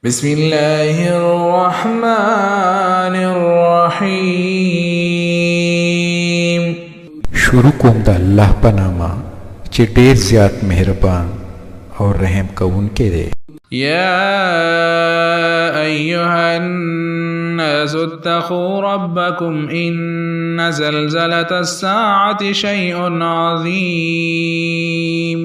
بسم الله الرحمن الرحیم. شروع کوم د الله په نامه چې ډېر زیات مهربان او رحم کوونکی دی. یا ایها الناس اتقوا ربکم ان زلزلة الساعة شیء عظیم.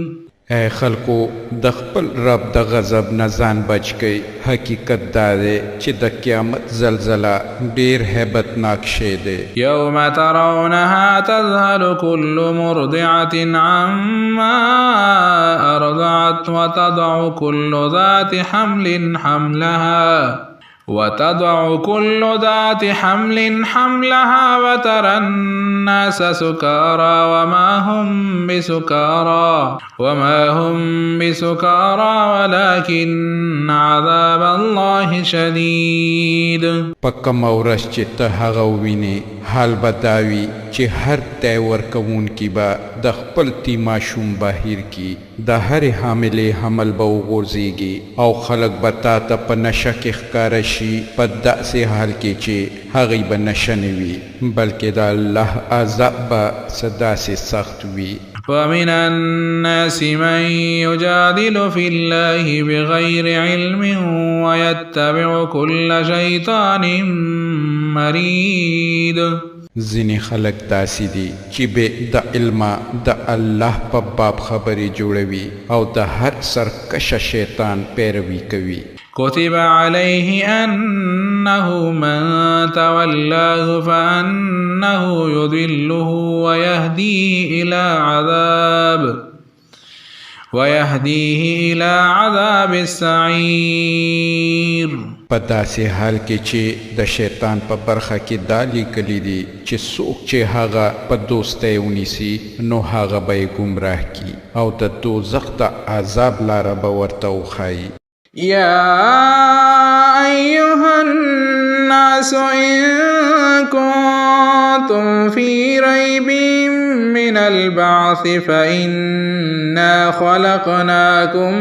اے خلکو د خپل رب د غضب نه ځان بچ کئ. حقیقت دا دی چې د قیامت زلزله ډیر هیبتناک شی دی. یوم ترونها تذهل كل مرضعة عما ارضعت وتضع كل ذات حمل حملها وترى الناس سكارى وما هم بسكارى ولكن عذاب الله شديد. پکم اورش چې ته هغه ووینې حال به دا وي چې هر تی ورکوونکي به د خپل تیماشوم بهیر کی. د هرې حاملې حمل به وغورځېږي او خلک به تا ته په نشه کې ښکاره شي په داسې حال کې چې هغوی به نشه نه وي بلکې د الله عذاب به څه داسې سخت وي. ومن الناس من يجادل في الله بغير علم ويتبع كل شيطان مريد. ځینې خلک داسې دي چې بې د علمه د الله په باب خبرې جوړوي او د هر سرکشه شیطان پیروي کوي. كتب عليه أنه من تولاه فأنه يضله ويهديه إلى عذاب السعير. په داسې حال کې چې د شیطان په برخه کې دا لیکلي دي چې څوک چې هغه په دوستی ونیسي نو هغه به یې ګمراه کي او د دوزخ د عذاب لاره به ورته وښایي. يا أيها الناس إن كنتم في ريب من البعث فإنا خلقناكم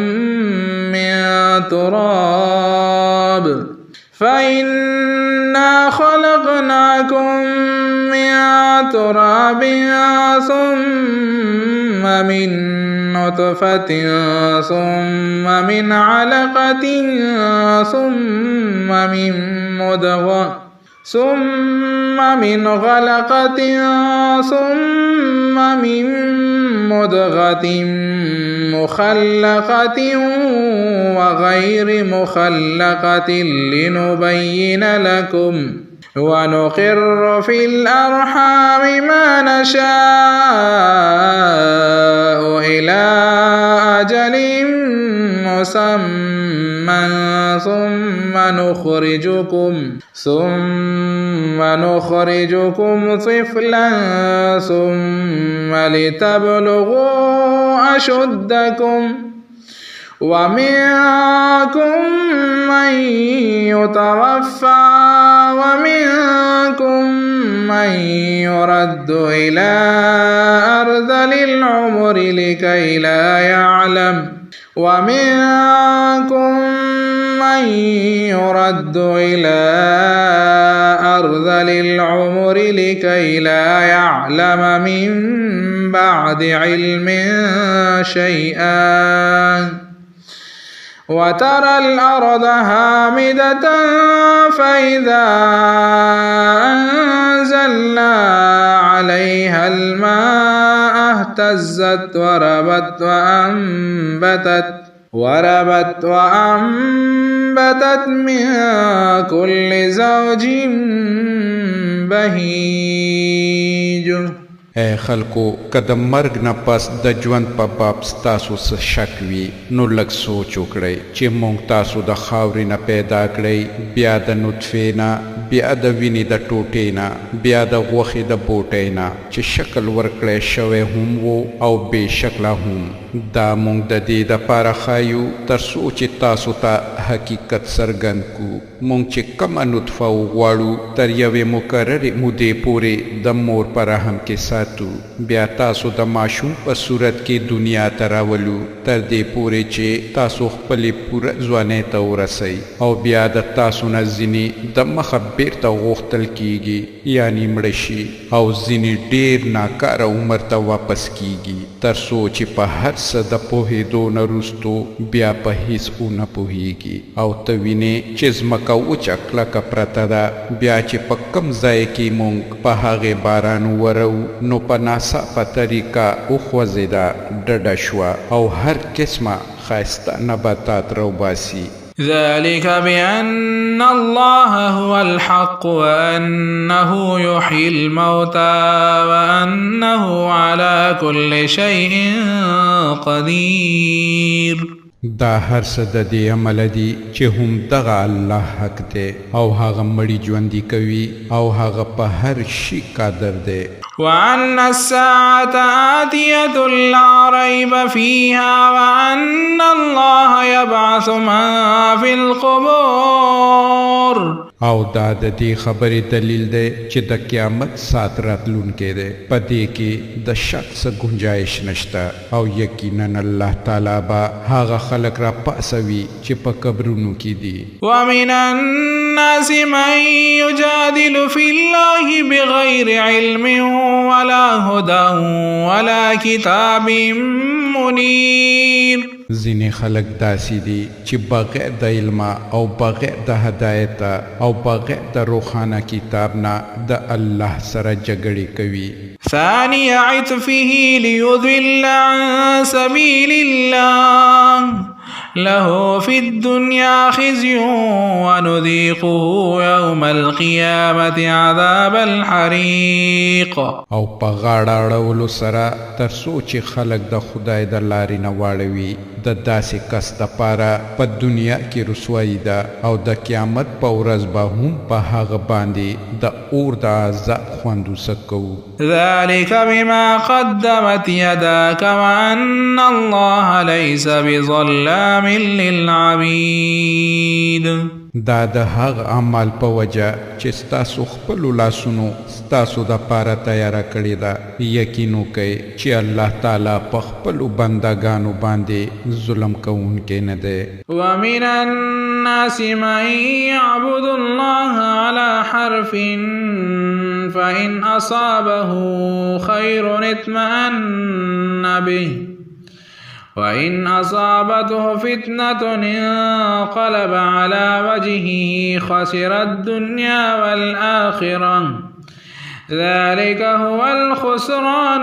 من تراب ثم من نطفة ثم من علقة ثم من غلقة ثم من مضغة مخلقة وغير مخلقة لنبين لكم ونقر في الأرحام ما نشاء إلى أجل مسمى ثم نخرجكم طفلا ثم لتبلغوا أشدكم ومنكم من يتوفى ومنكم من يرد إلى أرذل العمر لكي لا يعلم من بعد علم شيئا وترى الأرض هامدة فإذا أنزلنا عليها الماء اهتزت وربت وأنبتت من كل زوج بهيج. اے خلکو که د مرګ نه پس د ژوند په باب ستاسو څه شک وي نو لږ سوچ وکړئ چې موږ تاسو د خاورې نه پیدا کړئ بیا د نطفې نه بیا د وینې د ټوټې نه بیا د غوښې د بوټۍ نه چې شکل ورکړی شوی هم و او بې شکله هم دا مونږ د دې دپاره ښایو تر څو چې تاسو ته حقیقت څرګند کو. مونږ چې کومه نطفه وغواړو تر یوې مقررې مودې پورې د مور په رحم کې ساتو، بیا تاسو د ماشوم په صورت کې دنیا ته راولو تر دې پورې چې تاسو خپلې پوره ځوانۍ ته ورسئ، او بیا د تاسو نه ځینې د مخه بیرته غوښتل کیږي یعنی مړه شي، او ځینې ډېر ناکاره عمر ته واپس کیږي تر څو چې په هر څه د پوهېدو نه وروستو بیا په هیڅ ونه پوهېږي، او ته وینې چې ځمکه وچه کلکه پرته ده، بیا چې په کوم ځای کې مونږ په هغې باران ورو نو په ناڅاپه طریقه وخوځېده، ډډه شوه او هر قسمه ښایسته نباتات راوباسي. ذلك بأن الله هو الحق وأنه يحيي الموتى وأنه على كل شيء قدير. دا هر څه د دې عمل دي چې هم دغه الله حق دی، او هغه مړي ژوندي کوي، او هغه په هر شي قادر دی. وأن الساعة آتية لا ريب فيها وأن الله يبعث من في القبور. او دا د دې خبرې دلیل دی چې د قیامت ساعت راتلونکی دی، په دې کې د شک څه گنجایش نشته، او یقینا الله تعالی به هغه خلک را پاسوي چې په قبرونو کې دي. ومن الناس من يجادل في الله بغير علم ولا هدى ولا کتاب منیر. ځینې خلک داسې دي چې بغیر د علم او بغیر د هدایت او بغیر د روښانه کتاب نه د الله سره جګړې کوي. ثاني عطفه ليضل عن سبيل الله له في الدنيا خزي ونذيقه يوم القيامة عذاب الحريق. او په غاړه اړولو سره تر څو چې خلک د خدای د لارې نه واړوي، د داسې کس دپاره په دنیا کې رسوایي ده، او د قیامت په ورځ به هم په هغه باندې د اور د عذاب خوندوسه کوو. ذلك بما قدمت يداك وأن الله ليس بظلام للعبيد. دا د هغه عمل په وجه چې ستاسو خپلو لاسونو ستاسو دپاره تیاره کړې ده، یقین وکئ چې الله تعالی په خپلو بندګانو باندې ظلم کوونکی نه دی. ومن الناس من يعبد الله على حرف فإن أصابه خير اطمأن به وإن أصابته فتنة انقلب على وجهه خسر الدنيا والآخرة ذلك هو الخسران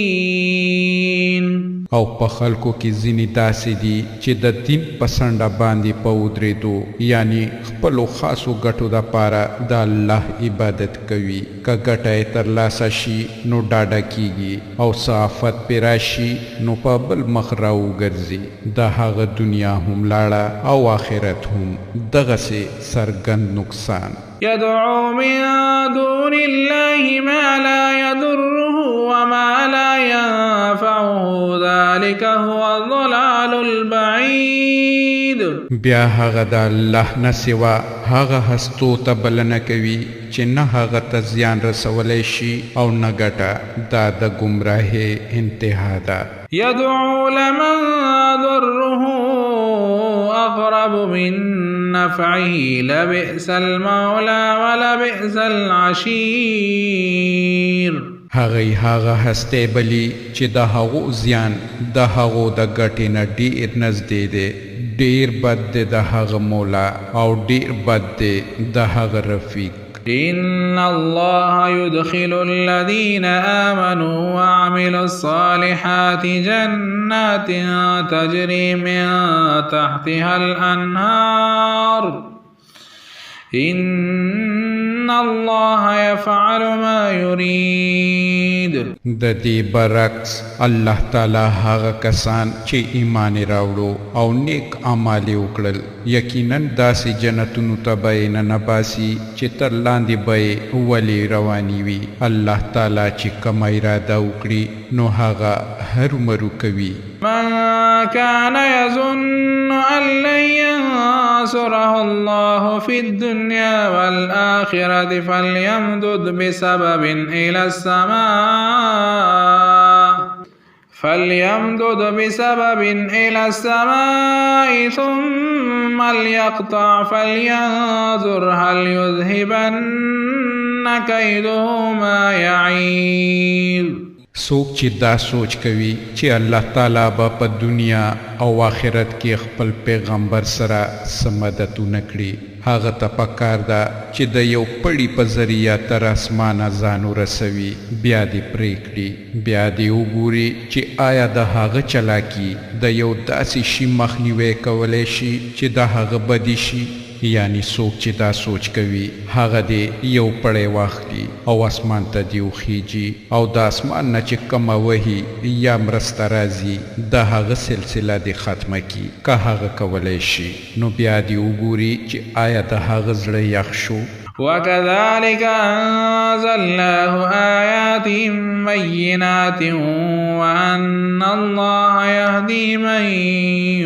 المبين. او په خلکو کې ځینې داسې دي چې د دین په څنډه باندې په ودرېدو یعنی خپلو خاصو ګټو دپاره د الله عبادت کوي، که ګټه یې ترلاسه شي نو ډاډه کیږي، او څه آفت پرې راشي نو په بل مخ راوګرځي. د هغه دنیا هم لاړه او آخرت هم دغسې څرګند نقصان. يدعو من دون الله ما لا يضره وما لا ينفعه ذلك هو الضلال البعيد. بیا هغه د الله نه سوا هغه هستو ته بلنه کوي چې نه هغه ته زیان رسولی شي او نه ګټه، دا د ګمراهۍ انتها ده. يدعو لمن ضره أقرب من نفعه لبئس المولى ولبئس العشير. هغه هستی بلی چې د هغو زیان د هغو د ګټې نه ډېر نږدې دی، ډېر بد دی د هغه مولا او ډېر بد دی د هغه رفیق. إن الله يدخل الذين آمنوا وعملوا الصالحات جنات تجري من تحتها الأنهار إن الله يفعل ما يريد. د دې برعکس الله تعالی هغه کسان چې ایمان راوړو او نیک اعمال وکړل یقینا داسې جنتونو ته به ننباسي چې تر لاندې به ولې رواني وي. الله تعالی چې کوم اراده وکړي نو هغه هرومرو کوي. من كان يظن أن لن ينصره الله في الدنيا والآخرة فليمدد بسبب إلى السماء ثم ليقطع فلينظر هل يذهبن كيده ما يعيد. څوک چې دا سوچ کوي چې الله تعالی به په دنیا او آخرت کې خپل پیغمبر سره څه مدد ونه کړي هغه ته پکار ده چې د یو پړي په ذریعه تر اسمانه ځان ورسوي بیا دې پرېږدي بیا دې وګوري چې آیا د هغه چلاکي د یو داسې شي مخنیوی کولی شي چې د هغه بدي شي. یعنی څوک چې دا سوچ کوي هغه دې یو پړی واخلي او اسمان ته دې وخیجي او د اسمان نه چې کومه وهي یا مرسته راځي د هغه سلسله دې ختمه کړي که هغه کولی شي نو بیا دې وګوري چې آیا د هغه زړه یخ شو. وكذلك أنزلناه آيات بينات وأن الله يهدي من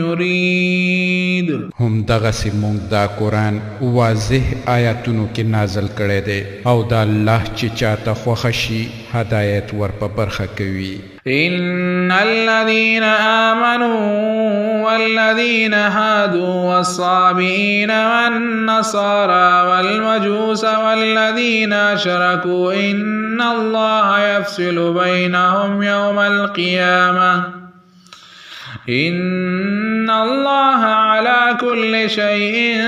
يريد. هم دغسې مونږ دا قرآن واضح آیاتونو کې نازل کړی دی او دا الله چې چاته خوښه شي هدایت ور په برخه کوي. إن الذين آمنوا والذين هادوا والصابئين والنصارى والمجوس والذين أشركوا إن الله يفصل بينهم يوم القيامة إن الله على كل شيء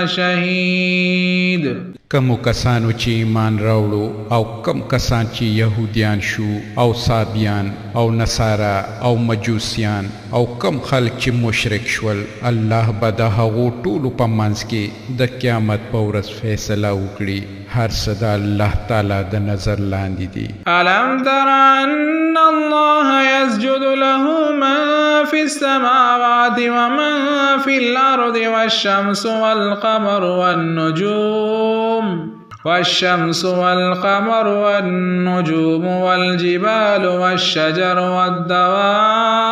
شهيد. کمو کسانو چې ایمان راوړو او کم کسان چې یهودیان شو او صابیان او نصارا او مجوسیان او کم خلک چې مشرک شول الله به د هغو ټولو په منځ کې د قیامت په ورځ فیصله وکړي. هر څه د الله تعالی د نظر لاندې دي. ألم تر أن الله يسجد له من في السماوات ومن في الأرض والشمس والقمر والنجوم والجبال والشجر والدواب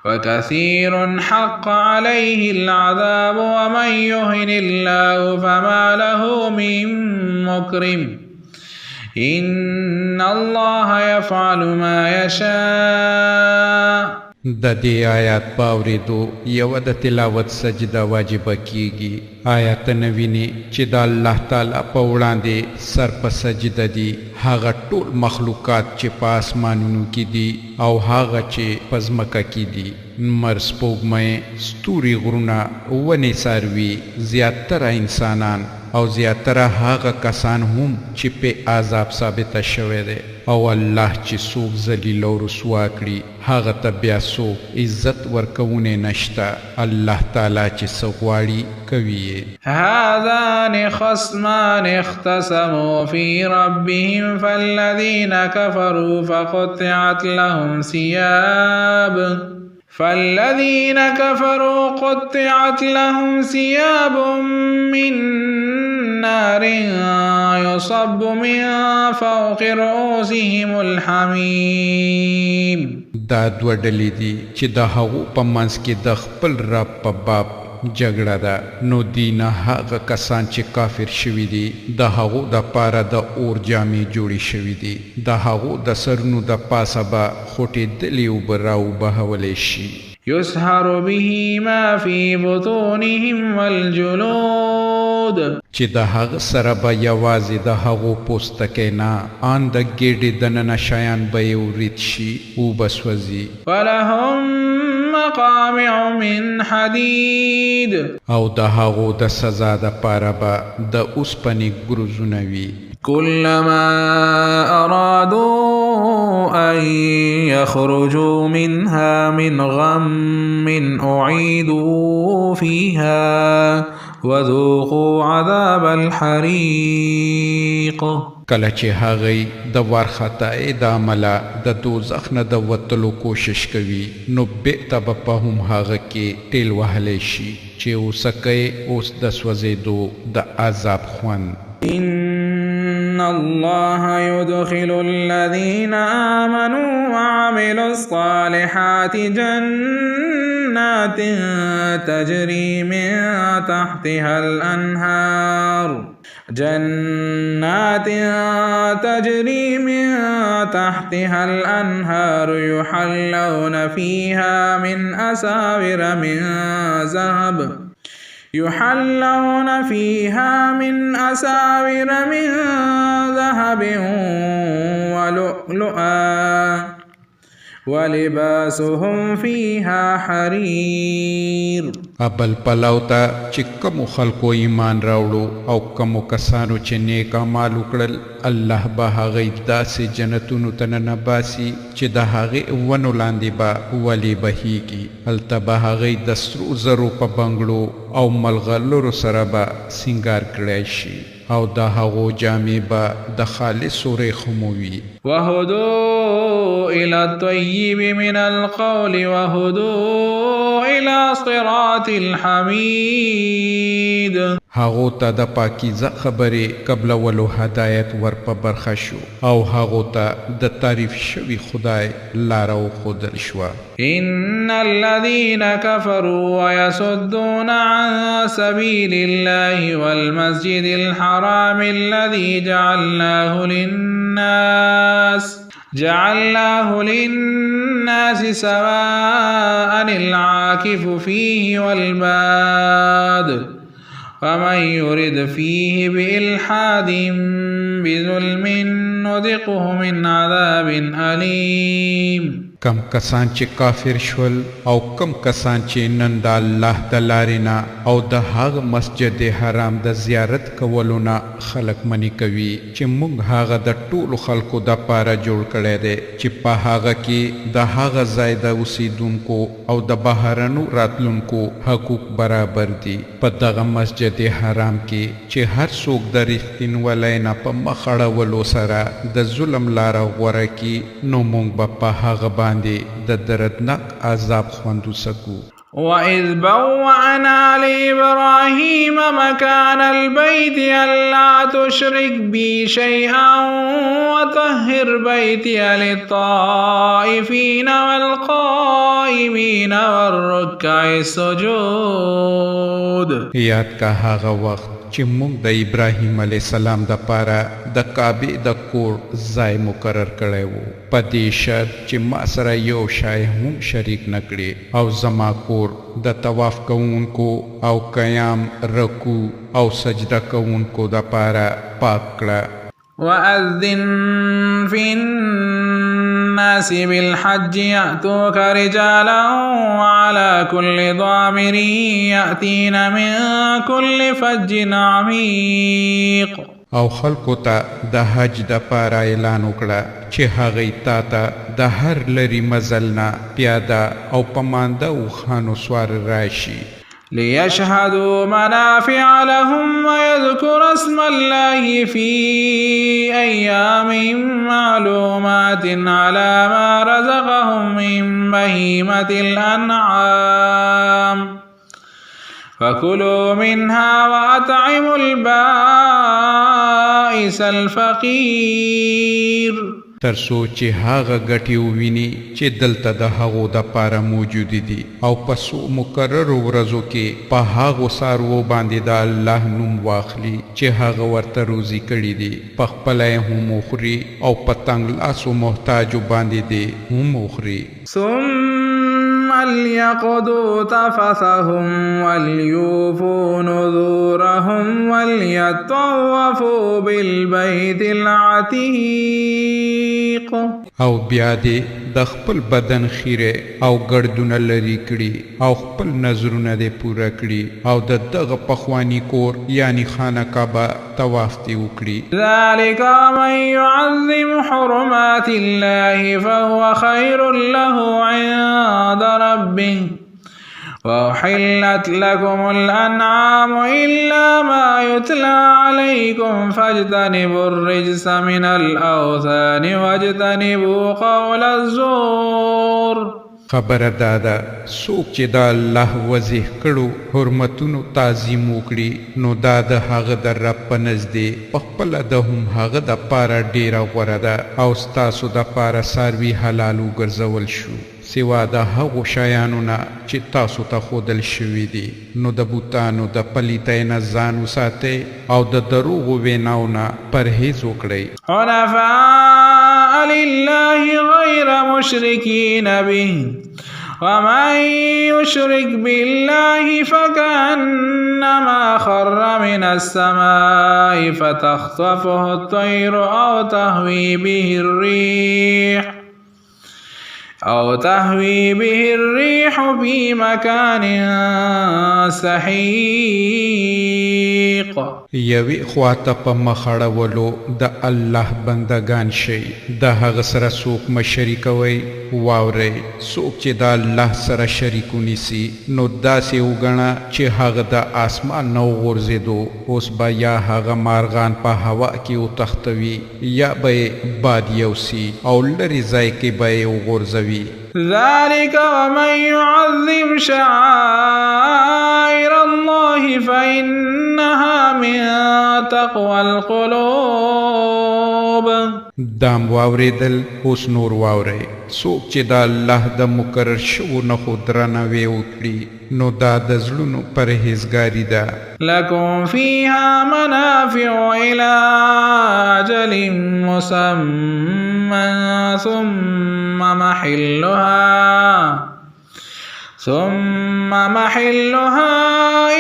وكثير حق عليه العذاب ومن يهن الله فما له من مكرم إن الله يفعل ما يشاء. د دې آیات په اورېدو یوه د تلاوت سجده واجبه کیږي. آیات نویني چې د الله تعالی په وړاندې سر په سجده دي هغه ټول مخلوقات چې په آسمانونو کې دي او هغه چې په ځمکه کې دي لمر سپوږمۍ ستوري غرونه ونې څاروي زیاتره انسانان او زیاتره هغه کسان هم چې په عذاب ثابته شوی دی او الله چې څوک ذلیل او رسوا کړي هغه ته بیا څوک عزت ورکوونی نشته. الله تعالی چې څه غواړي کوي. هذان خصمان اختصموا في ربهم فالذين كفروا قطعت لهم ثياب من نار يصب من فوق رؤوسهم الحميم. دا دوه ډلې دي چې د هغو په منځ کې د خپل رب په باب جګړه ده نو دینه هغه کسان چې کافر شوي دي د هغو د پاره د اور جامې جوړې شوي دي د هغو د سرونو د پاسه به خوټېدلې اوبه راوبهولی شي. يسهر به ما في بطونهم والجلود. چې د هغه سره به یوازې د هغو پوستکی نه ان د ګېډې دننه شیان به یې ورید شي اوبه سوځي. ولهم مقامع من حدید. او د هغو د سزا دپاره به د اوسپنې ګروزونه وي. كلما أرادوا أن يخرجوا منها من غم أعيدوا فيها وذوقوا عذاب الحريق. کله چې هغوی د وارخطایۍ د امله د دوزخ نه د وتلو کوشش کوي نو بېرته به په هم هغه کې ټیل وهلی شي چې اوسکی اوس د سوځېدو د عذاب خوند. إن الله يدخل الذين آمنوا وعملوا الصالحات جنات تجري من تحتها الأنهار يحلون فيها من أساور من ذهب ولؤلؤا ولباسهم فيها حرير. ابل پلو ته چې کومو خلکو ایمان راوړو او کومو کسانو چې نیک اعمال وکړل الله به هغوی داسې جنتونو ته ننباسي چې د هغې ونو لاندې به ولې بهیږي. هلته به هغوی د سرو زرو په بنګړو او ملغلرو سره به سینګار کړی شي او د هغو جامې به د خالصو ریښمو وي. وهدوا إلى الطيب من القول وهدوا إلى صراط الحميد. هغو ته د پاکیزه خبرې قبلولو هدایت ور په برخه شو او هغو ته د تعریف شوي خدای لاره وښودل شوه. إن الذين كفروا ويصدون عن سبيل الله والمسجد الحرام الذي جعلناه للناس سواء العاكف فيه والباد ومن يرد فيه بإلحاد بظلم نذقه من عذاب أليم. کم کسان چې کافر شول او کم کسان چې نن د الله د لارې نه او د هغه مسجد حرام د زیارت کولو نه خلک منې کوي چې موږ هغه د ټولو خلکو دپاره جوړ کړی دی چې په هغه کې د هغه ځای د اوسیدونکو او د بهرنو راتلونکو حقوق برابر دي. په دغه مسجد حرام کې چې هر څوک د رښتینولۍ نه په مخ اړولو سره د ظلم لاره غوره کي نو موږ به په هغه د دردناک عذاب خوندو سکو. وَإِذْ بَوَّأْنَا لِإِبْرَاهِيمَ مَكَانَ الْبَيْتِ أَلَّا تُشْرِكْ بِي شَيْئًا وَطَهِّرْ بَيْتِيَ لِلطَّائِفِينَ وَالْقَائِمِينَ وَالرُّكَّعِ السُّجُودِ. یاد کا هغه وخت چې موږ د ابراهیم علیه السلام د پاره د کعبې د کور ځای مقرر کړی و په دې شرط چې ما سره یو شی هم شریک نه کړي او زما کور د طواف کوونکو او قیام رکوع او سجده کوونکو د پاره پاک کړه. وَأَذِّن فِي النَّاسِ بِالْحَجِّ يَأْتُوكَ رِجَالًا وَعَلَى كُلِّ ضَامِرٍ يَأْتِينَ مِنْ كُلِّ فَجٍّ عَمِيقٍ. او خلکو ته د حج د پاره اعلان وکړه چې هغوی تا ته د هر لرې مزل نه پیاده او په مانده اوښانو سوار راشي. ليشهدوا منافع لهم ويذكر اسم الله في أيام معلومات على ما رزقهم من بهيمة الأنعام فكلوا منها وأطعموا البائس الفقير. ترڅو چې هغه ګټې وویني چې دلته د هغو دپاره موجودې دي او په څو مقررو ورځو کې په هغو څاروو باندې د الله نوم واخلي چې هغه ورته روزي کړي دي، په خپله یې هم وخوري او په تنګ لاسو محتاجو باندې دې هم وخوري. ثم ليقضوا تفثهم وليوفوا نذورهم وليطوفوا بالبيت العتيق. او بیا دې د خپل بدن خیره او ګردونه لري کړي او خپل نظرونه دې پوره کړي او د دغه پخوانی کور یعنی خانه کعبه طواف دې وکړي. ذلك من يعظم حرمات الله فهو خير له عند ربه وأحلت لكم الأنعام إلا ما يتلى عليكم فاجتنبوا الرجس من الأوثان واجتنبوا قول الزور. خبره دادا څوک چې دا الله وضع کړو حرمتونو تعظیم وکړي نو دا د هغه د رب په نزدې پخپله د هم هغه د پاره ډیره غوره ده او ستاسو د پاره څاروي حلال وګرځول شو سوا د هغو شیانو نه چې تاسو ته ښودل شوي دي نو د بوتانو د پلیتۍ نه ځان وساتئ او د دروغو ویناو نه پرهیز وکړئ. حنفاء لله غير مشركين به ومن يشرك بالله فكأنما خر من السماء فتخطفه الطير أو تهوي به الريح في مكان سحيق. یوی خواته په مخړولو د الله بندگان شي د هغه سره څوک مشري کوي واورئ څوک چې د الله سره شریک ونیسي نو داسې وګڼه چې هغه د آسمان نه وغورځېدو اوس به یا هغه مارغان په هوا کې وتښتوي یا به یې باد یوسي او لرې ځای کې به یې وغورځوي. ذلك ومن يعظم شعائر الله فإنها من تقوى القلوب. دام واوریدل اوس نور واورئ څوک چې د الله د مقرر شوو نښو درناوی وکړي نو دا د زړونو پرهیزګاري ده. لكم فيها منافع إلى أجل مسمى ثم محلها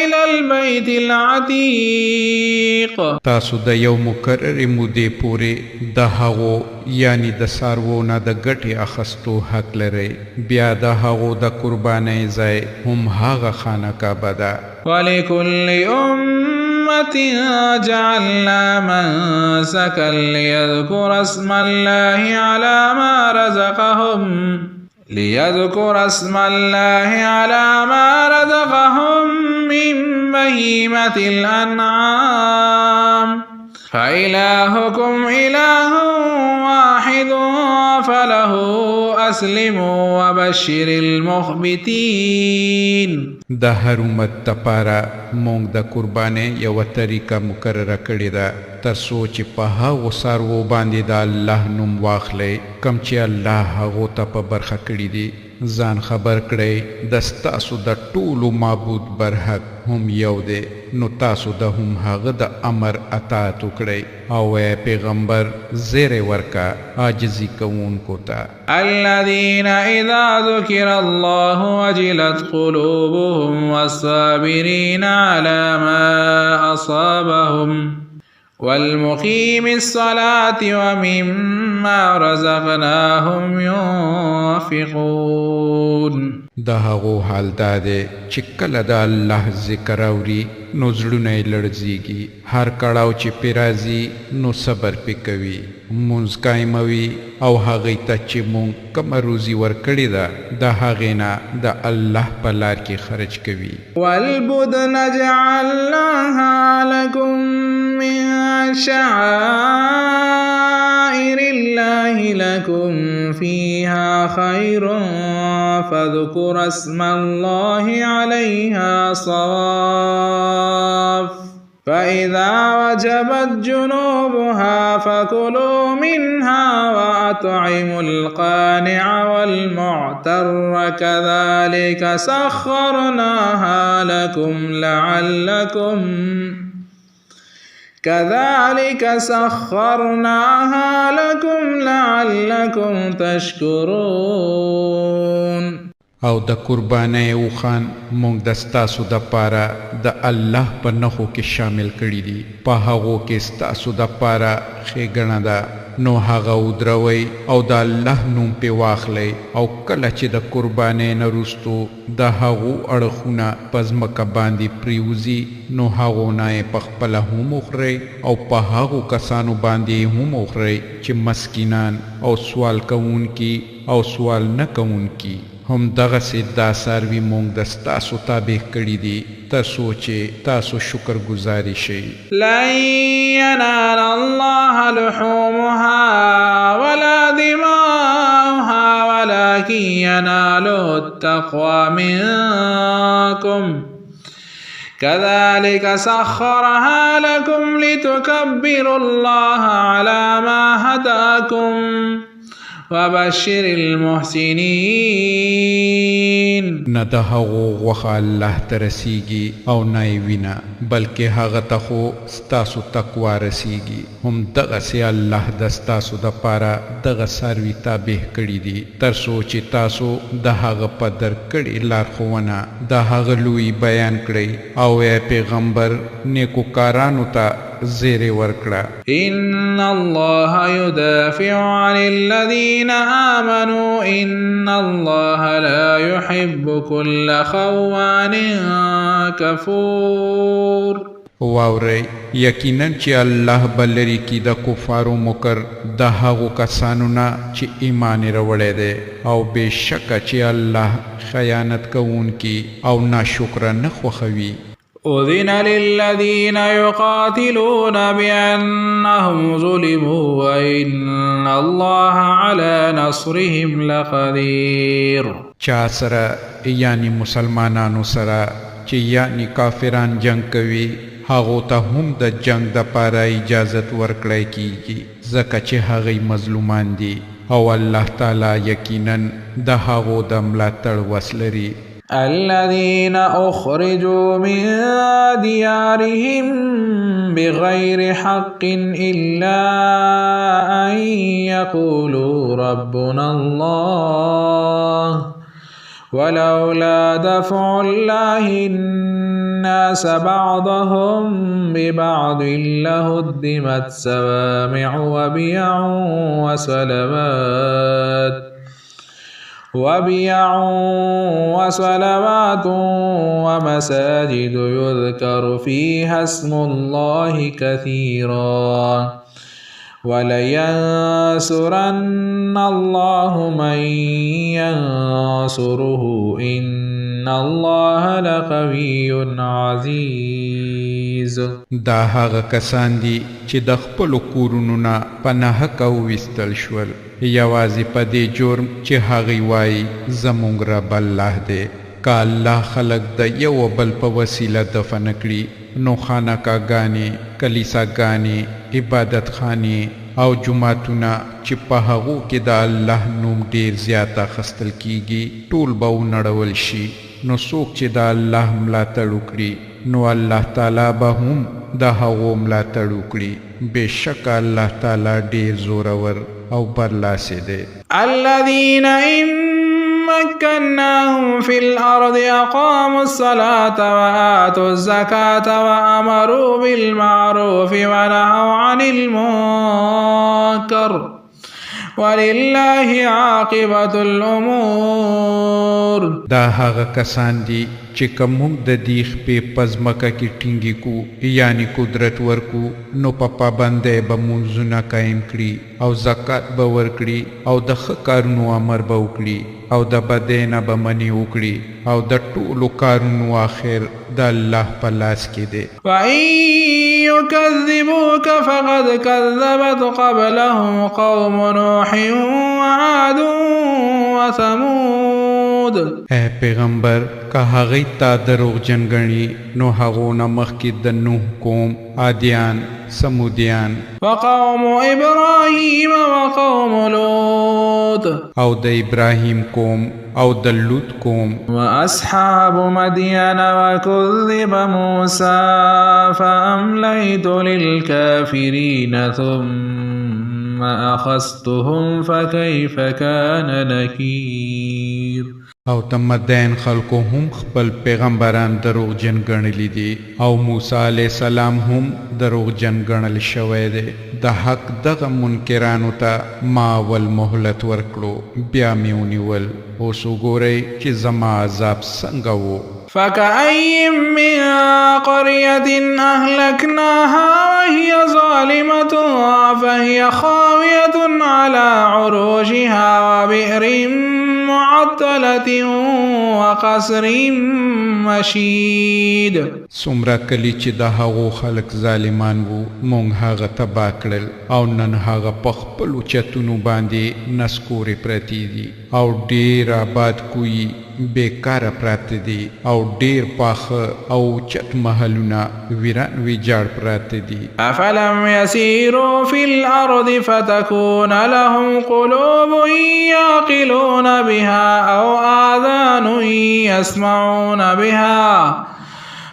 إلى البيت العتيق. تاسو د یو مقرر مودې پورې د هغو یعنی د څاروو نه د ګټې اخیستو حق لرئ بیا د هغو د قربانۍ ځای هم هغه خانه کعبه ده. ولكل أمة جعلنا منسكا ليذكر اسم الله على ما رزقهم من بهيمة الأنعام فإلهكم إله واحد فله أسلموا وبشر المخبتين. د هر امت دپاره موږ د قربانۍ یوه طریقه مقرره کړې ده تر څو چې په هغو څاروو باندې د الله نوم واخلئ کوم چې الله هغو ته په برخه کړي دي. ځان خبر کړئ د ستاسو د ټولو معبود برحق هم یو دی نو تاسو د هم هغه د امر اطاعت وکړئ او ای پیغمبر زیری ورکا عاجزي کوونکو ته. الذين إذا ذكر الله وجلت قلوبهم والصابرين على ما أصابهم والمقيم الصلاة ومما رزقناهم ينفقون. د هغو حال دا دی چې کله د الله ذکر اوري نو زړونه یې لړزیږي هر کړاو چې پې راځي نو صبر پې کوي مونځ قایموي او هغې ته چې مونږ کومه روزي ورکړې ده د هغې نه د الله په لار کې خرج کوي. والبدن جعلناها لكم من شعائر الله لكم فيها خير فاذكروا اسم الله عليها صواف فإذا وجبت جنوبها فكلوا منها وأطعموا القانع والمعتر كذلك سخرناها لكم لعلكم تشكرون. او د قربانۍ اوښان موږ د ستاسو دپاره د الله په نښو کې شامل کړي دي په هغو کې ستاسو دپاره ښېګڼه ده نو هغه ودروي او د الله نوم په واخلي او کله چې د قربانۍ نه وروستو د هغو اړخونه په ځمکه باندې پریوزي نو هغو نه یې پخپله هم وخورئ او په هغو کسانو باندې هم وخورئ چې مسکینان او سوال کوونکي او سوال نه کوونکي هم دغسې دا څاروي موږ د ستاسو تابع کړي دي تر څو چې تاسو شکر ګزاري شئ. لن ينال الله لحومها ولا دماؤها ولكن يناله التقوى منكم كذلك سخرها لكم لتكبروا الله على ما هداكم وبشر المحسنين. نه د هغو غوښه الله ته رسیږي او نه یې وینه بلکې هغه ته خو ستاسو تقوا رسیږي. هم دغسې الله د ستاسو دپاره دغه څاروي تابع کړي دي تر څو چې تاسو د هغه په درکړې لارښوونه د هغه لوی بیان کړئ او ای پیغمبر نیکوکارانو ته زیری ورکړه. ان الله يدافع عن الذين آمنوا ان الله لا يحب كل خوان كفور. واورئ یقینا چې الله بلری کی د کفارو مکر د هغو کسانو نه چې ایمان راوړی دی او بېشکه چې الله خیانت کوونکي او ناشکره نه خوښوي. أذن للذين يقاتلون بأنهم ظلموا وإن الله على نصرهم لقدير. چا سره یعنی مسلمانانو سره چې یعنی کافران جنگ کوي هغو ته هم د جنگ دپاره اجازت ورکړی کیږي ځکه چې هغوی مظلومان دي او الله تعالی یقینا د هغو د ملاتړ وس لري. الذين أخرجوا من ديارهم بغير حق إلا أن يقولوا ربنا الله ولولا دفع الله الناس بعضهم ببعض لهدمت صوامع وبيع وصلوات ومساجد يذكر فيها اسم الله كثيرا ولينصرن الله من ينصره إن الله لقوي عزيز. دا هغه کسان دي چې د خپلو کورونو نه په ناحقه وویستل شول یوازې په دې جرم چې هغوی وایي زموږ رب الله دی. که الله خلق د یو بل په وسیله دفن کړي نو خانقاګانې کلیساګانې عبادتخانې او جوماتونه چې په هغو کې د الله نوم ډیر زیات اخیستل کیږي ټول به ونړول شي. نو څوک چې د الله ملاتړ وکړي نو الله تعالی به هم د هغو ملاتړ وکړي. بېشکه الله تعالی ډیر زورور او برلاسی دی. الذين إن مكناهم في الأرض أقاموا الصلاة وآتوا الزكاة وأمروا بالمعروف ونهوا عن المنكر ولله عاقبة الأمور. دا هغه کسان دي چې کوم د دیخ په پزمکه کې ټینګي کو یعنی قدرت ورکو نو په پابندۍ به منځونه قایم کړي او زکات به ورکړي او د ښه کارونو امر به وکړي او د بدۍ نه به منع وکړي او د ټولو کارونو آخر د الله په لاس کې دی. وَإِن يُكَذِّبُوكَ فَقَدْ كَذَّبَتْ قَبْلَهُمْ قَوْمُ نُوحٍ وَعَادٌ وَثَمُودَ. اے پیغمبر که هغوی تا دروغجن ګڼي نو هغو نه مخکې د نوح قوم عادیان سمودیان وقوم إبراهيم وقوم لوط او د ابراهیم قوم او د لوط قوم وأصحاب مدين وكذب موسى فأمليت للكافرين ثم أخذتهم فكيف كان نكير. او د مدین خلکو هم خپل پیغمبران دروغجن ګڼلی دي او موسی علیه السلام هم دروغجن ګڼل شوی دی د حق دغه منکرانو ته ما اول مهلت ورکړو بیا مې ونیول اوس وګورئ چې زما عذاب څنګه و فكأي من قرية أهلكناها وهي ظالمة فهي خاوية على عروشها وبئر معطلة وقصر مشيد څومره کلی چې د هغو خلک ظالمان وو مونږ هغه تباه کړل او نن هغه په خپلو چتونو باندې نسکورې پرتې دي او ډېر آباد کوی بیکاره پراته دي او ډېر پاخه او چت محلونه ویران ویجاړ پراته دي أفلم يسيروا في الأرض فتكون لهم قلوب يعقلون بها أو آذان يسمعون بها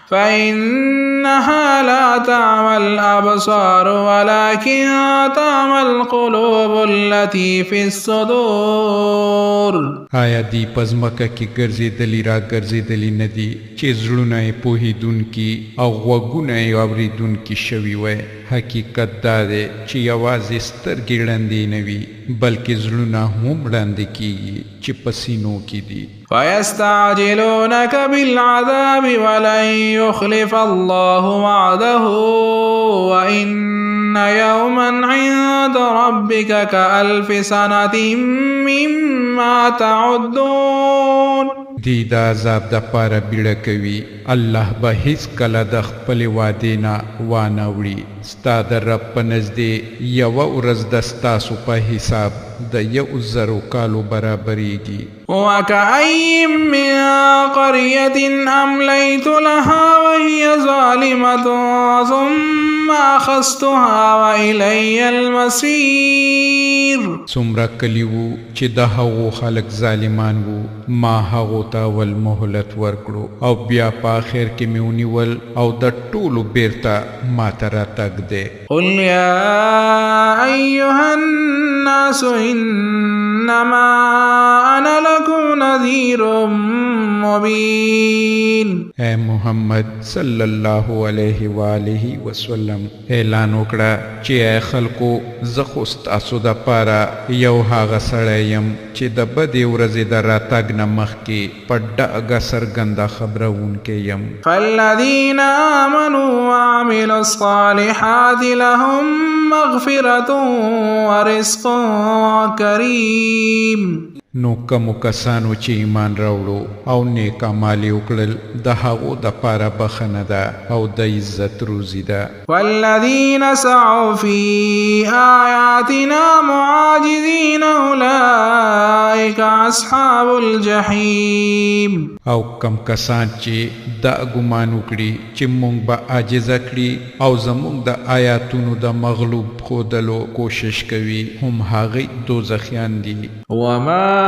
فإنها لا تعمى الأبصار ولكن تعمى القلوب التي في الصدور آیا دی پزمکه کې ګرځېدلی را ګرځېدلی نه دي چې زړونه یې پوهېدونکي او غوږونه یې اورېدونکي شوي وی حقیقت دا دی چې یوازې سترګې ړندې نه وي بلکې زړونه هم ړانده کېږي چې په سینو کې دي ويستعجلونك بالعذاب ولن يخلف الله وعده وإن يوما عند ربك كألف سنة مما تعدون دی دا عذاب د پاره بیړه کوي الله به هیڅ کله د خپلې وعدې نه وانه وړي ستا د رب په نزدې یوه ورځ د ستاسو په حساب د 1,000 کالو برابریږي وكأي من قرية أمليت لها وهي ظالمة ثم أخذتها وإلي المصير څومره کلی وو چې د هغو خلک ظالمان وو ما هغو ته ول مهلت ورکړو او بیا په آخر کې مې ونیول او د ټولو بیرته ما ته راتګ دی قل يا أيها الناس إنما أنا لكم نذير مبين اے محمد صلی الله علیه و آله وسلم اعلان وکړه چې اے خلکو زه خو ستاسو دپاره یو هغه سړی یم چې د بدې ورځې د راتګ نه مخکې په ډاګه څرګنده خبرونکی یم فالذين آمنوا وعملوا الصالحات لهم مغفرة ورزق کریم نو کومو کسانو چې ایمان راوړو او نیک اعمال یې وکړل د هغو دپاره بخښنه ده او د عزت روزي ده والذین سعوا فی آیاتنا معاجزین اولئک اصحاب الجحیم او کم کسان چې دا ګمان وکړي چې مونږ به عاجزه کړي او زمونږ د آیاتونو د مغلوب ښودلو کوشش کوي هم هغوی دوزخیان دي وما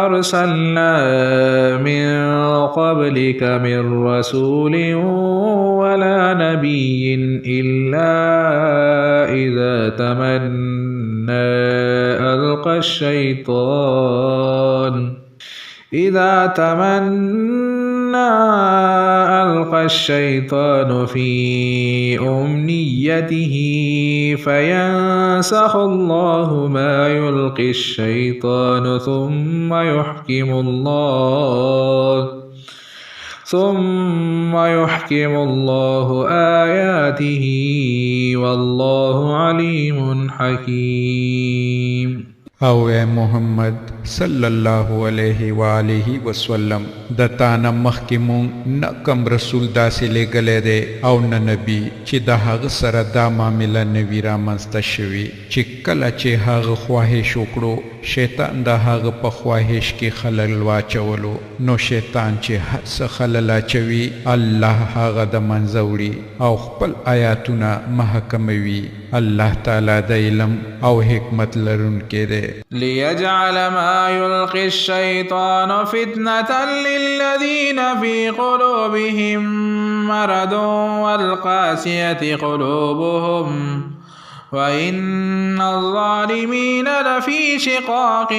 أرسلنا من قبلك من رسول ولا نبي إلا إذا تمنى ألقى الشيطان في أمنيته فينسخ الله ما يلقي الشيطان ثم يحكم الله آياته والله عليم حكيم او اے محمد صلی الله علیه و آله وسلم د تانه مخکې مونږ نه کم رسول داسې لیږلی دی او نه نبي چې د هغه سره دا معامله نه وي رامنځته شوې چې کله چې هغه خواهش وکړو شیطان د هغه په خواهش کې خلل واچولو نو شیطان چې هر څه خلل اچوي الله هغه د منځه وړي او خپل آیاتونه محکموي الله تعالی د علم او حکمت لرونکی دی ليجعل ما يلقي الشيطان فتنة للذين في قلوبهم مرض والقاسية قلوبهم وإن الظالمين لفي شقاق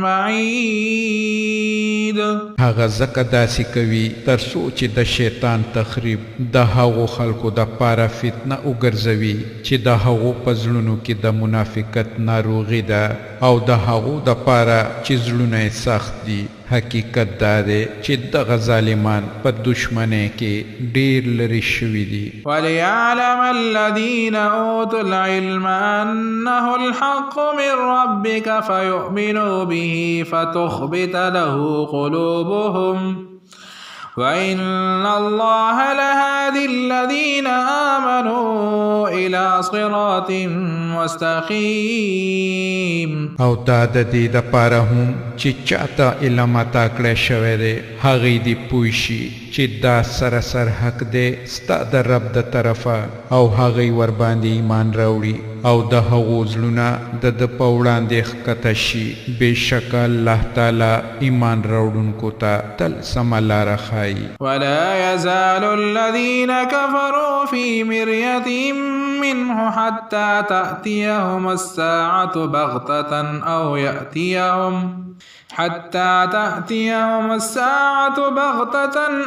بعيد. هغه زکه داسې کوي تر څو چې د شیطان تخریب د هغو خلکو د پاره فتنه وګرځوي چې د هغو په زړونو کې د منافقت ناروغي ده او د هغو د پاره چې زړونه یې سخت دي. حقیقت دا دی چې دغه ظالمان په دشمنۍ کې ډېر لرې شوي دي. وَلِيَعْلَمَ الَّذِينَ أُوتُوا الْعِلْمَ أَنَّهُ الْحَقُّ مِنْ رَبِّكَ فَيُؤْمِنُوا بِهِ فَتُخْبِتَ لَهُ قُلُوبُهُمْ وَإِنَّ اللَّهَ لَهَادِي الَّذِينَ آمَنُوا إِلَى صِرَاطٍ مُسْتَقِيمٍ. او دا د دې دپاره هم چې چاته علم عطا کړی شوی دی هغې دې پوه شي چې دا سراسر حق دی ستا د رب د طرفه او هغې ورباندې ایمان راوړي او د هغو زړونه د ده په وړاندې ښکته شي. بېشکه الله تعالی ایمان راوړونکو ته تل سمه لاره ښایي. ولا يزال الذين كفروا في مرية منه حتى تأتيهم الساعة بغتة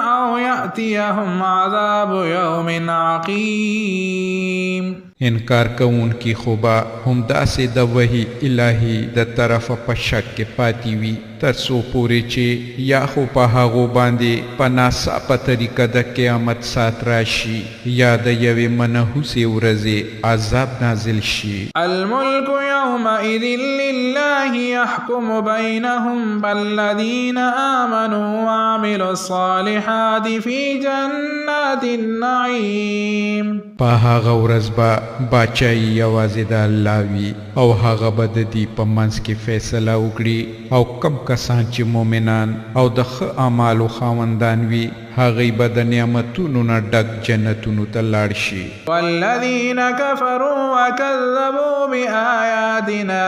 أو يأتيهم عذاب يوم عقيم. انکار کوونکي خو به همداسې د وحي الهي د طرفه په شک کې پاتې وي تر څو پورې چې یا خو په هغو باندې په ناڅاپه طریقه د قیامت ساعت راشي یا د یوې منحوسې ورځې عذاب نازل شي. الملك يومئذ لله يحكم بينهم فالذين آمنوا وعملوا الصالحات في جنات النعيم. په هغه ورځ به باچایي یوازې د الله وي او هغه به د دې په منځ کې فیصله وکړي او کم کسان چې مؤمنان او د ښه اعمالو خاوندان وي هغوی به د نعمتونو نه ډک جنتونو ته لاړ شي. والذین کفروا وکذبوا بآیاتنا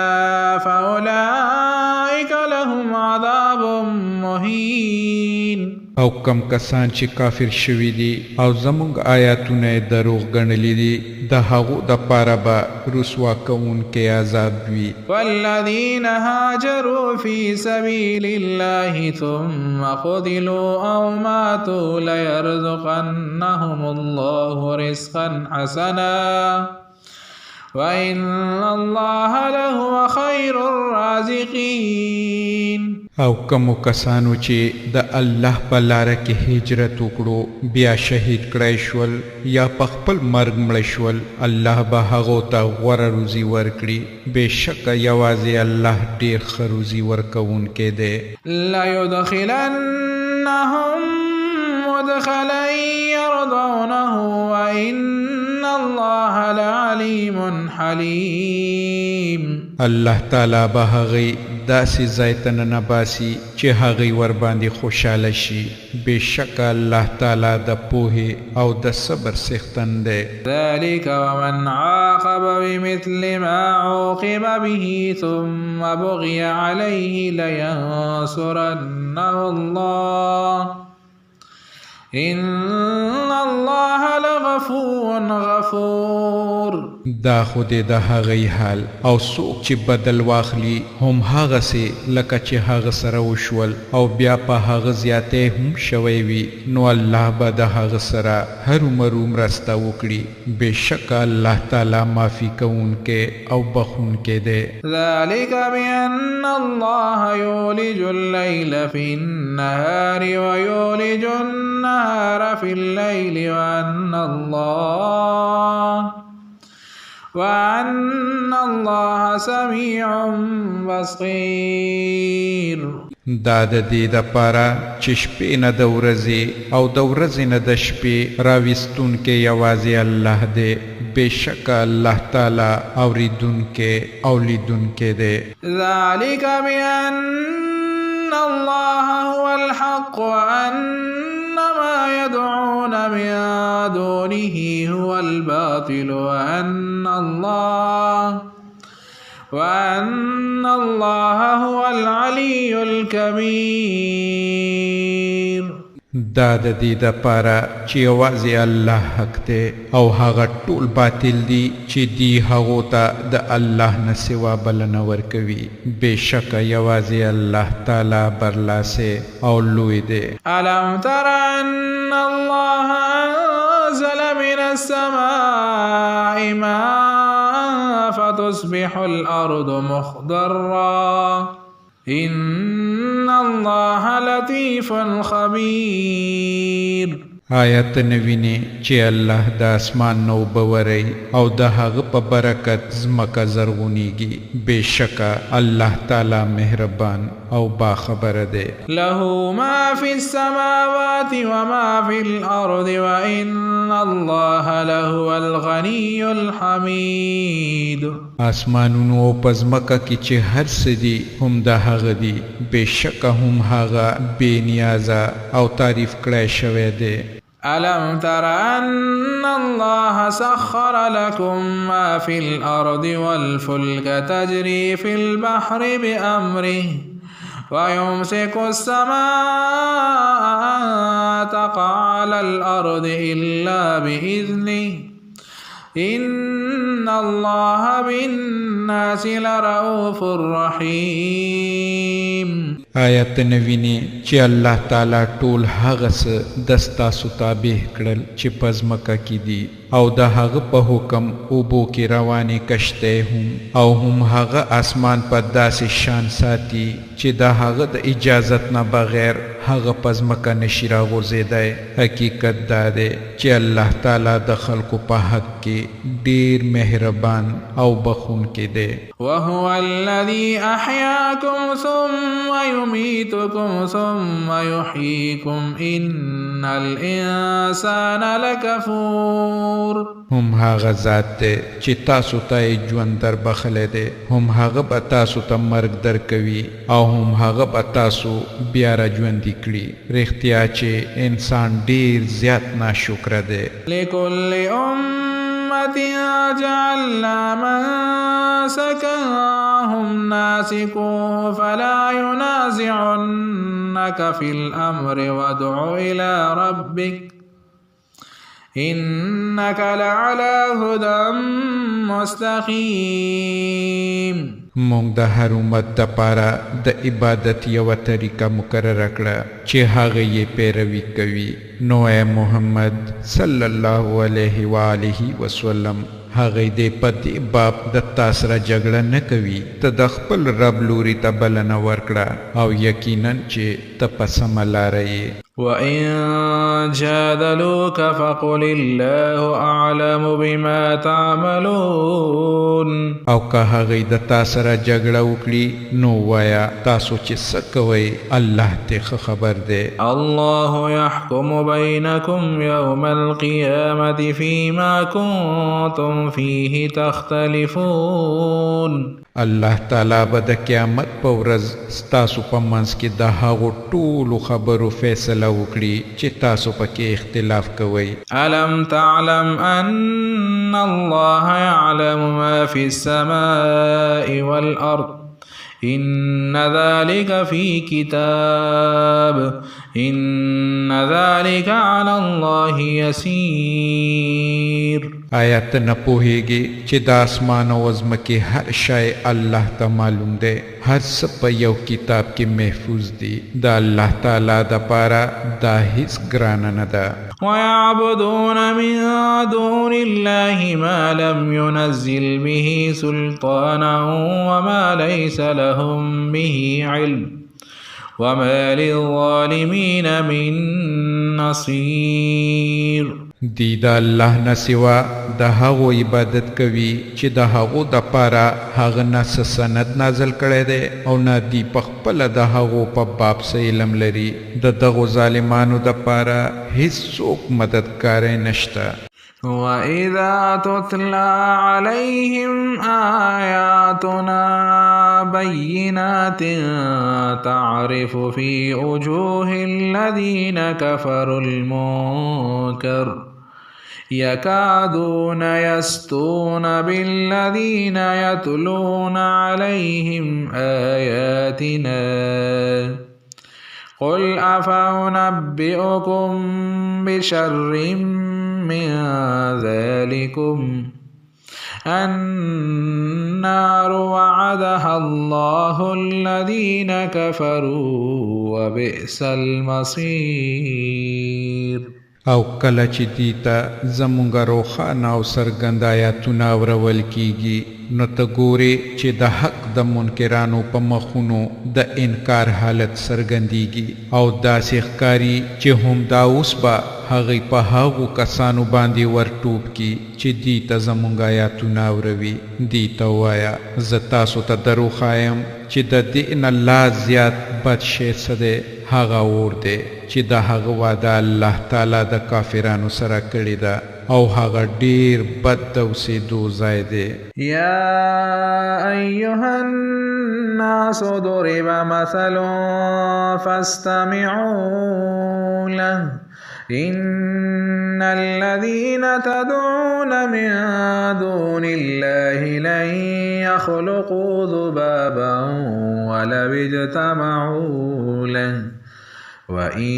فأولئک لهم عذاب مهین. او کم کسان چې کافر شوي دي او زموږ آیاتونه یې دروغ ګڼلي دي د هغو دپاره به رسوا کوونکی عذاب وي. والذین هاجروا فی سبیل الله ثم قتلوا او ماتوا ليرزقنهم الله رزقا حسنا وإن الله لهو خير الرازقين. او کمو کسانو چې د الله په لاره کې هجرت وکړو بیا شهید کړای شول یا په خپل مرګ مړه شول الله به هغو ته غوره روزي ورکړي. بېشکه یوازې الله ډېر ښه روزي ورکوونکی دی. ليدخلنهم مدخلا يرضونه وإن الله لعليم حليم. الله تعالی به هغې داسې ځای ته ننباسي چې هغې ورباندې خوشحاله شي. بېشکه الله تعالی د پوهې او د صبر څښتن دی. ذلك ومن عاقب بمثل ما عوقب به ثم بغي عليه لينصرنه الله إن الله لغفور غفور. دا خو دې د هغې حال او څوک چې بدل واخلي هم هغسې لکه چې هغه سره وشول او بیا په هغه زیاتی هم شوی وي نو الله به د هغه سره هرومرو مرسته وکړي. بېشکه الله تعالی معافي کوونکی او بخښونکی دی. ذلك بأن الله يولج الليل في النهار ويولج النهار في الليل وأن الله سميع بصير. دا د دې دپاره چې شپې نه د ورځې او د ورځې نه د شپې راویستونکی یوازې الله دی. بېشکه الله تعالی اورېدونکی او لیدونکی دی. ذلك بأن الله هو الحق وأن ما يدعون من دونه هو الباطل وأن الله هو العلي الكبير. دا د دې دپاره چې یوازې الله حق دی او هغه ټول باطل دي چې دی هغو ته د الله نه سوا بلنه ورکوي بېشکه یوازې الله تعالی برلاسی او لوی دی. ألم تر أن الله أنزل من السماء ماء فتصبح الأرض مخضرا إن الله لطيف خبير. آیت نوینه چې الله د اسمان نو بوري او د هغه په برکت زمکه زرغونیږي بېشکه الله تعالی مهربان او باخبر دی. له ما في السماوات وما في الأرض وإن الله لهو الغني الحميد. آسمانونو او پزمکه کې چې هر څه دي هم د هغه دي بېشکه هم هغه بې نیازه او تعریف کړی شوی دی. ألم تر أن الله سخر لكم ما في الأرض والفلك تجري في البحر بأمره ويمسك السماء أن تقع على الأرض إلا بإذنه إن الله بالناس لرؤوف رحيم. آیت نوینه چې الله تعالی ټول هغه څه دستاسو تابع کړل چې پزمکه کې دي او د هغه په حکم اوبو کې روانې کشته هم او هم هغه اسمان په داسې شان ساتي چې د هغه د اجازت نه بغیر هغه پزمکه نشي راغورځېدی. حقیقت دا دی چې الله تعالی د خلکو په حق کې ډیر مهربان او بخونکی دی. وهو الذي أحياكم ثم يميتكم ثم يحييكم إن الإنسان لكفور. هم هغه ذات دی چې تاسو ته ژوند در بخلی دی هم هغه به تاسو ته مرګ در کوي او هم هغه به تاسو بیا را ژوندي کړي. رښتیا چې انسان ډیر زیات ناشکره دی. لكل أمة جعلنا منسكا هم ناسكوه فلا ينازعنك في الأمر وادع إلى ربك إنك لعلى هدى مستقيم. مونږ د هر امت دپاره د عبادت یوه طریقه مقرره کړه چې هغه یې پیروي کوي. نو ای محمد صلی الله علیه و آله وسلم هغه دې په دې باب د تا سره جګړه نه کوي. ته د خپل رب لوري ته بلنه ورکړه او یقینا چې ته په سمه لاره یې. وإن جادلوك فقل الله أعلم بما تعملون. او که هغه د تا سره جګړه وکړي نو وایا تاسو چې څه کوئ الله ته خبر دی. الله يحكم بينكم يوم القيامة فيما كنتم فيه تختلفون. الله تعالی به د قیامت په ورځ ستاسو په منځ کې د هغو ټولو خبرو فیصله وکړي چې تاسو پکې اختلاف کوئ. ألم تعلم أن الله يعلم ما في السماء والأرض إن ذلك في كتاب إن ذلك على الله يسير. آیت نه پوهیږي چې د اسمان او ځمکې هر شی الله ته معلوم دی. هر څه په یو کتاب کې محفوظ دي. د الله تعالی دپاره دا هیڅ ګرانه نه ده. ويعبدون من دون الله ما لم ينزل به سلطانا وما ليس لهم به علم وما للظالمين من نصير. دی د الله نه سوا د هغو عبادت کوي چې د هغو دپاره هغه نه څه سند نازل کړی دی او نه دی په خپله د هغو په باب څه علم لري. د دغو ظالمانو دپاره هیڅوک مددګاری نشته. وإذا تتلى عليهم آياتنا بينات تعرف في وجوه الذين كفروا المنكر يكادون يسطون بالذين يتلون عليهم آياتنا قل أفأنبئكم بشر من ذلكم النار وعدها الله الذين كفروا وبئس المصير. او کله چې دیتا زمونږ روښانه او څرګند آیاتونه اورول کیږي نو ته ګورې چې د حق د منکرانو په مخونو د انکار حالت څرګندیږي او داسې ښکاري چې هم دا اوس به هغوی په هغو کسانو باندې ورټوپ کی چې دی ته زمونږ آیاتونه اوروي. دی ته ووایه زه تاسو ته درو ښایم چې د دې نه لا زیات بد شی څه دی، هغه اور دی چې د هغه وعده الله تعالی د کافرانو سره کړې ده او هغه ډیر بد د اوسېدو ځای دی. یا ایها الناس ضرب مثل فاستمعوا له إن الذين تدعون من دون الله لن يخلقوا ذبابا ولو اجتمعوا له وإن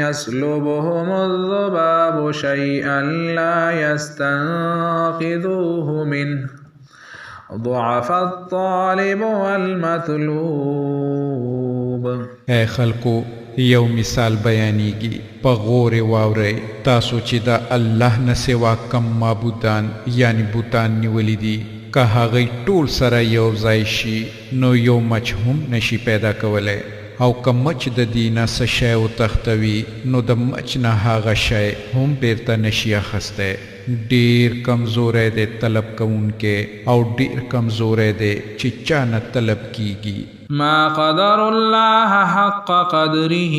يسلبهم الذباب شيئا لا يستنقذوه منه ضعف الطالب والمطلوب. اے خلقو یو مثال بیانیږي په غورې واورئ تاسو چې د الله نه سوا کم معبودان یعنی بوتان نیولی دي که هغوی ټول سره یو ځای شي نو یو مچ هم نشي پیدا کولی او که مچ د دې نه څه شی وتښتوي نو د مچ نه هغه شی هم بیرته نشي اخیستی. ډیر کمزوری دی طلب کوونکی او ډیر کمزوری دی چې چا نه طلب کیږي. ما قدر الله حق قدره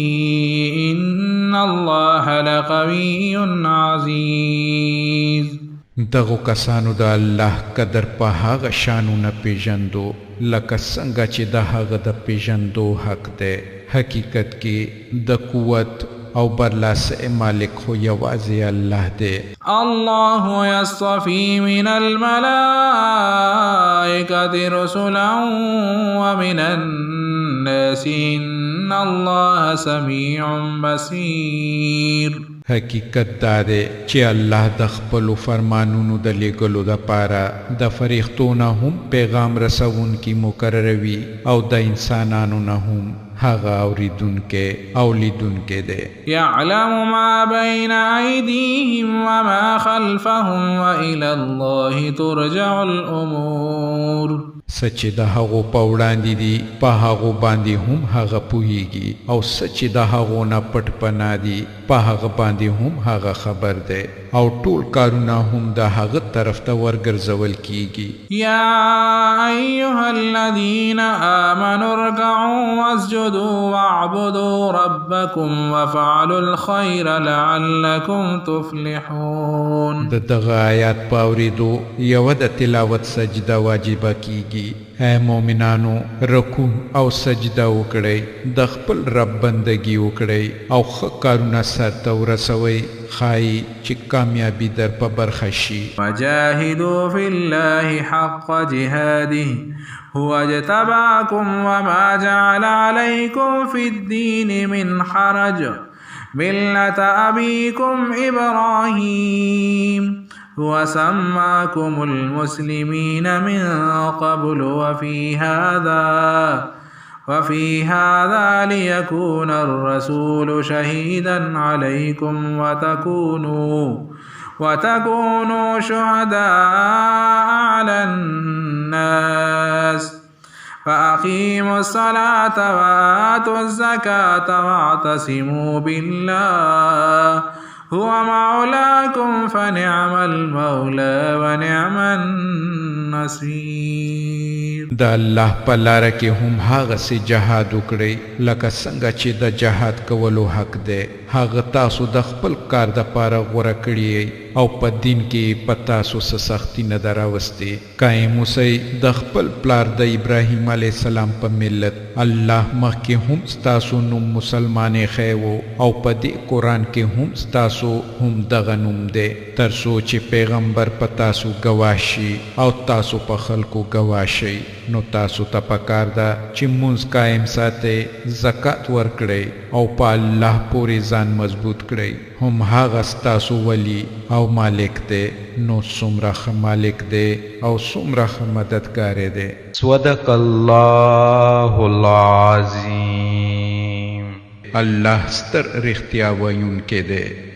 إن الله لقوي عزيز. دغو کسانو د الله قدر په هغه شانو نه پیژندو لکه څنګه چې د هغه د پیژندو حق دی. حقیقت کې د قوت او برلاسه مالک خو یوازې الله دی. الله یصطفی من الملائکة رسلا ومن الناس ان الله سمیع بصیر. حقیقت دا دی چې الله د خپلو فرمانونو د لیږلو دپاره د فرښتو نه هم پیغام رسونکي مقرروي او د انسانانو نه هم هغه اوریدونکی او لیدونکی دی. یعلم ما بین ایدیهم وما خلفهم وإلی الله ترجع الامور. څه چې د هغو په وړاندې دي په هغو باندې هم هغه پوهیږي او څه چې د هغو نه پټ پناه دي په هغه باندې هم هغه خبر دی او ټول کارونه هم د هغه طرف ته ورګرځول کیږي. یا ایها الذین آمنوا ارکعوا واسجدوا واعبدوا ربکم وفعلوا الخیر لعلکم تفلحون. د دغه آیات په اورېدو یوه د تلاوت سجده واجبه کیږي. اے مومنانو رکوع او سجده وکړئ، د خپل رب بندگی وکړئ او ښه کارونه سرته ورسوئ، ښایي چې کامیابي در په برخه شي. وجاهدوا فی الله حق جهاده هو اجتباکم وما جعل علیکم فی الدین من حرج ملة ابیکم ابراہیم وسماكم المسلمين من قبل وفي هذا ليكون الرسول شهيدا عليكم وتكونوا شهداء على الناس فأقيموا الصلاة وآتوا الزكاة واعتصموا بالله هو مولاكم فنعم المولى ونعم النصير. د الله په لاره کې هم هغه سي جهاد وکړئ لکه څنګه چې د جهاد کولو حق دی. هغه تاسو د خپل کار دپاره غوره کړي او په دین کې په تاسو څه سختي نه ده راوستې. قایم اوسئ د خپل پلار د ابراهیم علیه السلام په ملت. الله مخکې هم ستاسو نوم مسلمان ایښی و او په دې قرآن کې هم ستاسو هم دغه نوم دی تر څو چې پیغمبر په تاسو ګواه شي او تاسو په خلکو ګواه شئ. نو تاسو ته پکار ده چې مونږ قائم ساتئ، زکات ورکړئ او په الله پورې ځان مضبوط کړئ. هم هغه ستاسو ولی او مالک دی، نو څومره ښه مالک دی او څومره ښه مددګار دی. صدق الله العظیم. الله ستر رښتیا ویونکی دی.